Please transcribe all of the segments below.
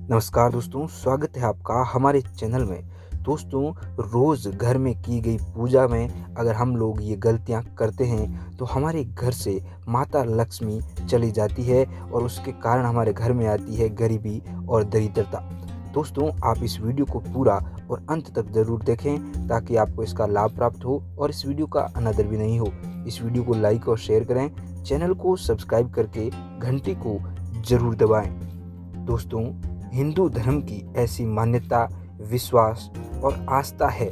नमस्कार दोस्तों, स्वागत है आपका हमारे चैनल में। दोस्तों, रोज़ घर में की गई पूजा में अगर हम लोग ये गलतियाँ करते हैं तो हमारे घर से माता लक्ष्मी चली जाती है और उसके कारण हमारे घर में आती है गरीबी और दरिद्रता। दोस्तों, आप इस वीडियो को पूरा और अंत तक ज़रूर देखें ताकि आपको इसका लाभ प्राप्त हो और इस वीडियो का अनादर भी नहीं हो। इस वीडियो को लाइक और शेयर करें, चैनल को सब्सक्राइब करके घंटी को ज़रूर दबाएँ। दोस्तों, हिंदू धर्म की ऐसी मान्यता, विश्वास और आस्था है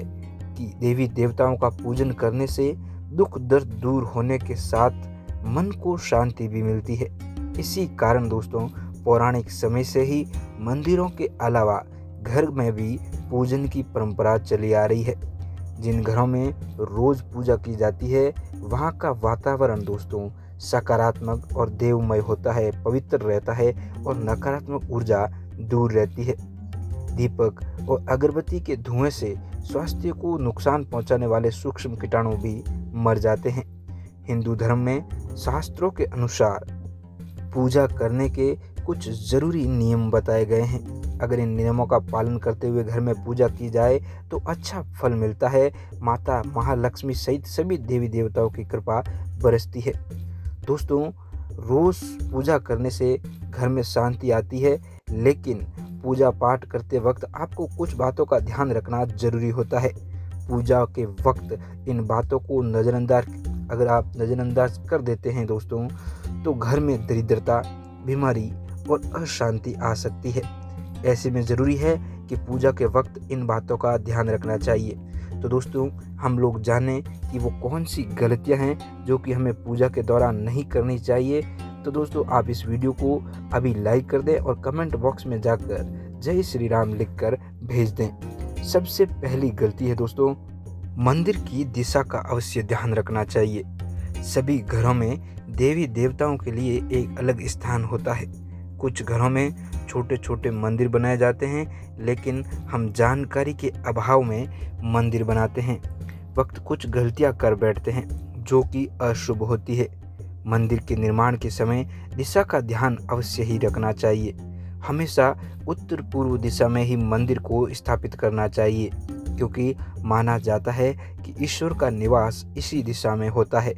कि देवी देवताओं का पूजन करने से दुख दर्द दूर होने के साथ मन को शांति भी मिलती है। इसी कारण दोस्तों, पौराणिक समय से ही मंदिरों के अलावा घर में भी पूजन की परंपरा चली आ रही है। जिन घरों में रोज पूजा की जाती है वहाँ का वातावरण दोस्तों सकारात्मक और देवमय होता है, पवित्र रहता है और नकारात्मक ऊर्जा दूर रहती है। दीपक और अगरबत्ती के धुएं से स्वास्थ्य को नुकसान पहुंचाने वाले सूक्ष्म कीटाणु भी मर जाते हैं। हिंदू धर्म में शास्त्रों के अनुसार पूजा करने के कुछ जरूरी नियम बताए गए हैं। अगर इन नियमों का पालन करते हुए घर में पूजा की जाए तो अच्छा फल मिलता है। माता महालक्ष्मी सहित सभी देवी देवताओं की कृपा बरसती है। दोस्तों, रोज पूजा करने से घर में शांति आती है, लेकिन पूजा पाठ करते वक्त आपको कुछ बातों का ध्यान रखना जरूरी होता है। पूजा के वक्त इन बातों को अगर आप नज़रअंदाज कर देते हैं दोस्तों, तो घर में दरिद्रता, बीमारी और अशांति आ सकती है। ऐसे में ज़रूरी है कि पूजा के वक्त इन बातों का ध्यान रखना चाहिए। तो दोस्तों, हम लोग जानें कि वो कौन सी गलतियां हैं जो कि हमें पूजा के दौरान नहीं करनी चाहिए। तो दोस्तों, आप इस वीडियो को अभी लाइक कर दें और कमेंट बॉक्स में जाकर जय श्री राम लिखकर भेज दें। सबसे पहली गलती है दोस्तों, मंदिर की दिशा का अवश्य ध्यान रखना चाहिए। सभी घरों में देवी देवताओं के लिए एक अलग स्थान होता है। कुछ घरों में छोटे छोटे मंदिर बनाए जाते हैं, लेकिन हम जानकारी के अभाव में मंदिर बनाते हैं वक्त कुछ गलतियां कर बैठते हैं जो कि अशुभ होती है। मंदिर के निर्माण के समय दिशा का ध्यान अवश्य ही रखना चाहिए। हमेशा उत्तर पूर्व दिशा में ही मंदिर को स्थापित करना चाहिए, क्योंकि माना जाता है कि ईश्वर का निवास इसी दिशा में होता है।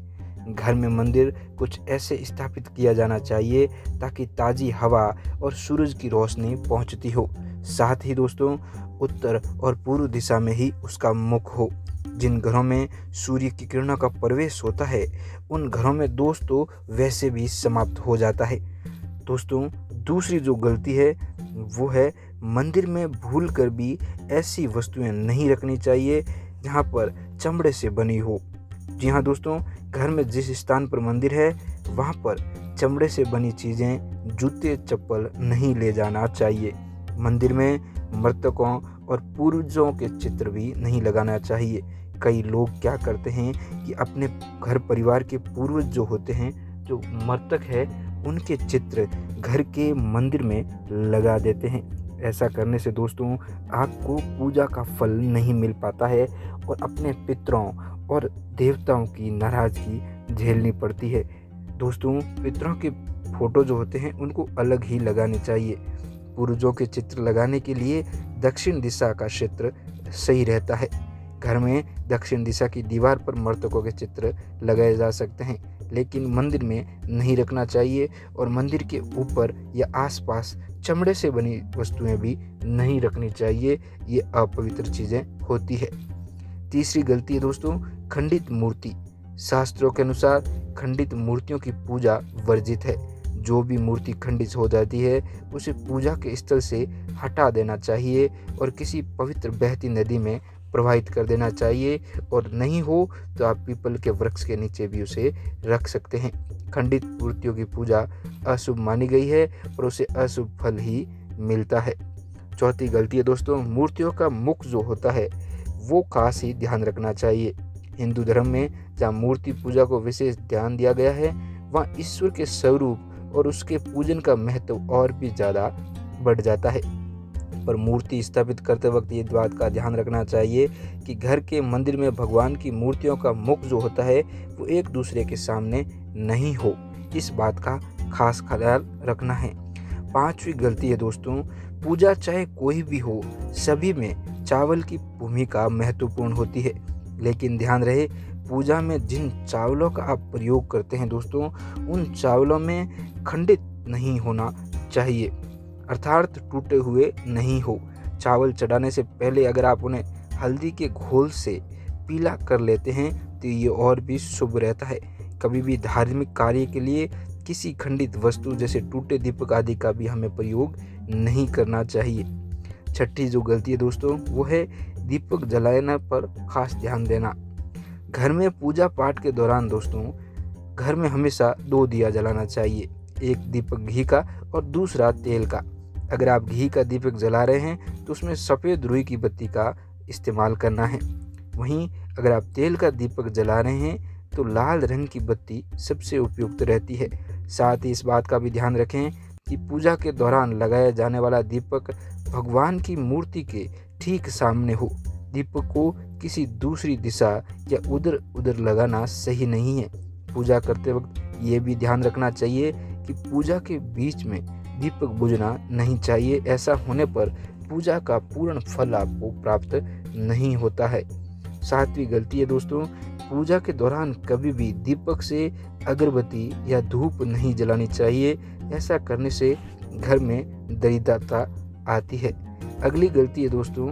घर में मंदिर कुछ ऐसे स्थापित किया जाना चाहिए ताकि ताज़ी हवा और सूरज की रोशनी पहुंचती हो। साथ ही दोस्तों, उत्तर और पूर्व दिशा में ही उसका मुख हो। जिन घरों में सूर्य की किरणों का प्रवेश होता है उन घरों में दोस्तों वैसे भी समाप्त हो जाता है। दोस्तों, दूसरी जो गलती है वो है मंदिर में भूल कर भी ऐसी वस्तुएं नहीं रखनी चाहिए जहां पर चमड़े से बनी हो। जी हाँ दोस्तों, घर में जिस स्थान पर मंदिर है वहाँ पर चमड़े से बनी चीज़ें, जूते चप्पल नहीं ले जाना चाहिए। मंदिर में मृतकों और पूर्वजों के चित्र भी नहीं लगाना चाहिए। कई लोग क्या करते हैं कि अपने घर परिवार के पूर्वज जो होते हैं, जो मृतक है, उनके चित्र घर के मंदिर में लगा देते हैं। ऐसा करने से दोस्तों आपको पूजा का फल नहीं मिल पाता है और अपने पितरों और देवताओं की नाराज़गी झेलनी पड़ती है। दोस्तों, पितरों के फोटो जो होते हैं उनको अलग ही लगाने चाहिए। पूर्वजों के चित्र लगाने के लिए दक्षिण दिशा का क्षेत्र सही रहता है। घर में दक्षिण दिशा की दीवार पर मृतकों के चित्र लगाए जा सकते हैं, लेकिन मंदिर में नहीं रखना चाहिए और मंदिर के ऊपर या आसपास चमड़े से बनी वस्तुएं भी नहीं रखनी चाहिए। ये अपवित्र चीज़ें होती है। तीसरी गलती है दोस्तों, खंडित मूर्ति। शास्त्रों के अनुसार खंडित मूर्तियों की पूजा वर्जित है। जो भी मूर्ति खंडित हो जाती है उसे पूजा के स्थल से हटा देना चाहिए और किसी पवित्र बहती नदी में प्रवाहित कर देना चाहिए, और नहीं हो तो आप पीपल के वृक्ष के नीचे भी उसे रख सकते हैं। खंडित मूर्तियों की पूजा अशुभ मानी गई है और उसे अशुभ फल ही मिलता है। चौथी गलती है दोस्तों, मूर्तियों का मुख जो होता है वो खास ही ध्यान रखना चाहिए। हिंदू धर्म में जहाँ मूर्ति पूजा को विशेष ध्यान दिया गया है वहाँ ईश्वर के स्वरूप और उसके पूजन का महत्व और भी ज़्यादा बढ़ जाता है। पर मूर्ति स्थापित करते वक्त ये बात का ध्यान रखना चाहिए कि घर के मंदिर में भगवान की मूर्तियों का मुख जो होता है वो एक दूसरे के सामने नहीं हो। इस बात का खास ख्याल रखना है। पांचवी गलती है दोस्तों, पूजा चाहे कोई भी हो, सभी में चावल की भूमिका महत्वपूर्ण होती है। लेकिन ध्यान रहे, पूजा में जिन चावलों का आप प्रयोग करते हैं दोस्तों, उन चावलों में खंडित नहीं होना चाहिए, अर्थात टूटे हुए नहीं हो। चावल चढ़ाने से पहले अगर आप उन्हें हल्दी के घोल से पीला कर लेते हैं तो ये और भी शुभ रहता है। कभी भी धार्मिक कार्य के लिए किसी खंडित वस्तु जैसे टूटे दीपक आदि का भी हमें प्रयोग नहीं करना चाहिए। छठी जो गलती है दोस्तों, वो है दीपक जलाने पर खास ध्यान देना। घर में पूजा पाठ के दौरान दोस्तों, घर में हमेशा 2 दिया जलाना चाहिए, एक दीपक घी का और दूसरा तेल का। अगर आप घी का दीपक जला रहे हैं तो उसमें सफ़ेद रुई की बत्ती का इस्तेमाल करना है। वहीं अगर आप तेल का दीपक जला रहे हैं तो लाल रंग की बत्ती सबसे उपयुक्त रहती है। साथ ही इस बात का भी ध्यान रखें कि पूजा के दौरान लगाया जाने वाला दीपक भगवान की मूर्ति के ठीक सामने हो। दीपक को किसी दूसरी दिशा या उधर उधर लगाना सही नहीं है। पूजा करते वक्त ये भी ध्यान रखना चाहिए कि पूजा के बीच में दीपक बुझना नहीं चाहिए। ऐसा होने पर पूजा का पूर्ण फल आपको प्राप्त नहीं होता है। 7वीं गलती है दोस्तों, पूजा के दौरान कभी भी दीपक से अगरबत्ती या धूप नहीं जलानी चाहिए। ऐसा करने से घर में दरिद्रता आती है। अगली गलती है दोस्तों,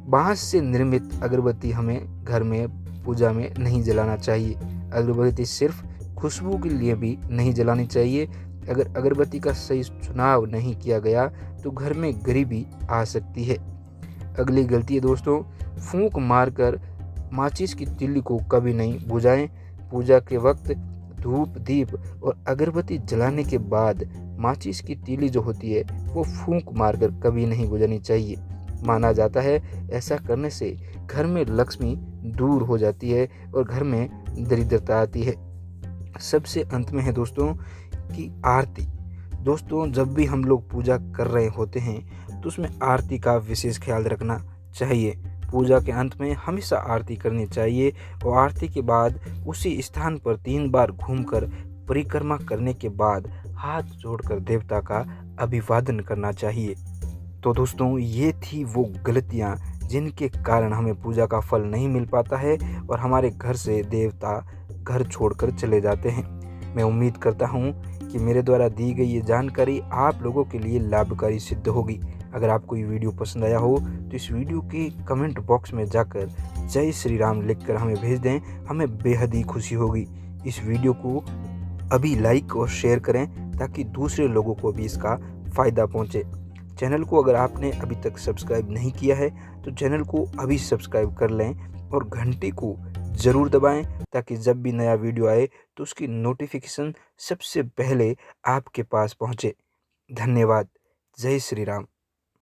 बांस से निर्मित अगरबत्ती हमें घर में पूजा में नहीं जलाना चाहिए। अगरबत्ती सिर्फ खुशबू के लिए भी नहीं जलानी चाहिए। अगर अगरबत्ती का सही चुनाव नहीं किया गया तो घर में गरीबी आ सकती है। अगली गलती है दोस्तों, फूंक मारकर माचिस की तिल्ली को कभी नहीं बुझाएं। पूजा के वक्त धूप, दीप और अगरबत्ती जलाने के बाद माचिस की तीली जो होती है वो फूंक मारकर कभी नहीं बुझानी चाहिए। माना जाता है ऐसा करने से घर में लक्ष्मी दूर हो जाती है और घर में दरिद्रता आती है। सबसे अंत में है दोस्तों कि आरती। दोस्तों, जब भी हम लोग पूजा कर रहे होते हैं तो उसमें आरती का विशेष ख्याल रखना चाहिए। पूजा के अंत में हमेशा आरती करनी चाहिए और आरती के बाद उसी स्थान पर 3 बार घूमकर परिक्रमा करने के बाद हाथ जोड़कर देवता का अभिवादन करना चाहिए। तो दोस्तों, ये थी वो गलतियाँ जिनके कारण हमें पूजा का फल नहीं मिल पाता है और हमारे घर से देवता घर छोड़कर चले जाते हैं। मैं उम्मीद करता हूँ कि मेरे द्वारा दी गई ये जानकारी आप लोगों के लिए लाभकारी सिद्ध होगी। अगर आपको ये वीडियो पसंद आया हो तो इस वीडियो के कमेंट बॉक्स में जाकर जय श्री राम लिखकर हमें भेज दें, हमें बेहद ही खुशी होगी। इस वीडियो को अभी लाइक और शेयर करें ताकि दूसरे लोगों को भी इसका फ़ायदा पहुंचे। चैनल को अगर आपने अभी तक सब्सक्राइब नहीं किया है तो चैनल को अभी सब्सक्राइब कर लें और घंटी को ज़रूर दबाएं ताकि जब भी नया वीडियो आए तो उसकी नोटिफिकेशन सबसे पहले आपके पास पहुंचे। धन्यवाद। जय श्री राम।